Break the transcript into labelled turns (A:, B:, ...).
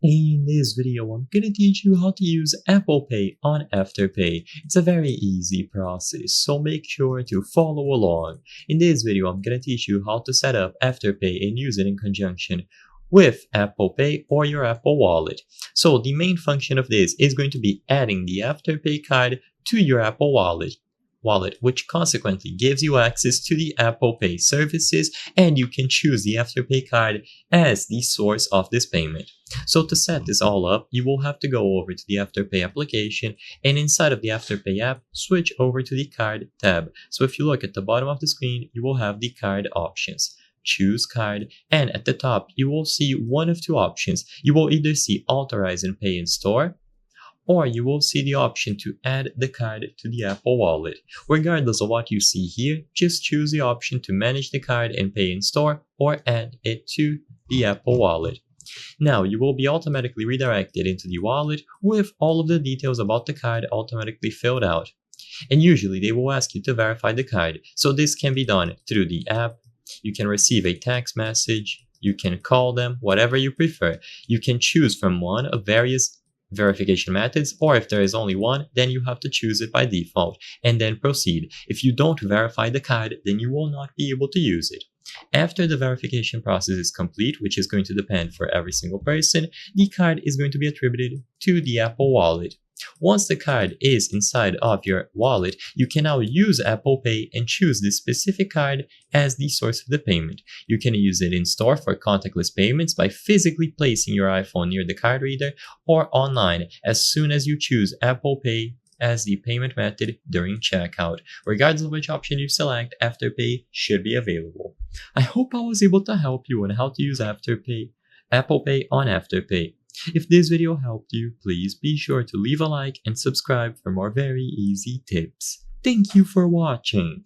A: In this video, I'm gonna teach you how to use Apple Pay on Afterpay. It's a very easy process, so make sure to follow along. In this video, I'm gonna teach you how to set up Afterpay and use it in conjunction with Apple Pay or your Apple Wallet. So the main function of this is going to be adding the Afterpay card to your Apple Wallet, which consequently gives you access to the Apple Pay services, and you can choose the Afterpay card as the source of this payment. So to set this all up, you will have to go over to the Afterpay application, and inside of the Afterpay app, switch over to the card tab. So if you look at the bottom of the screen, you will have the card options. Choose card, and at the top, you will see one of two options. You will either see authorize and pay in store, or you will see the option to add the card to the Apple Wallet. Regardless of what you see here, just choose the option to manage the card and pay in store or add it to the Apple Wallet. Now, you will be automatically redirected into the wallet with all of the details about the card automatically filled out. And usually they will ask you to verify the card, so this can be done through the app. You can receive a text message, you can call them, whatever you prefer. You can choose from one of various verification methods, or if there is only one, then you have to choose it by default and then proceed. If you don't verify the card, then you will not be able to use it. After the verification process is complete, which is going to depend for every single person, the card is going to be attributed to the Apple Wallet. Once the card is inside of your wallet, you can now use Apple Pay and choose this specific card as the source of the payment. You can use it in store for contactless payments by physically placing your iPhone near the card reader, or online as soon as you choose Apple Pay as the payment method during checkout. Regardless of which option you select, Afterpay should be available. I hope I was able to help you on how to use Apple Pay on Afterpay. If this video helped you, please be sure to leave a like and subscribe for more very easy tips. Thank you for watching.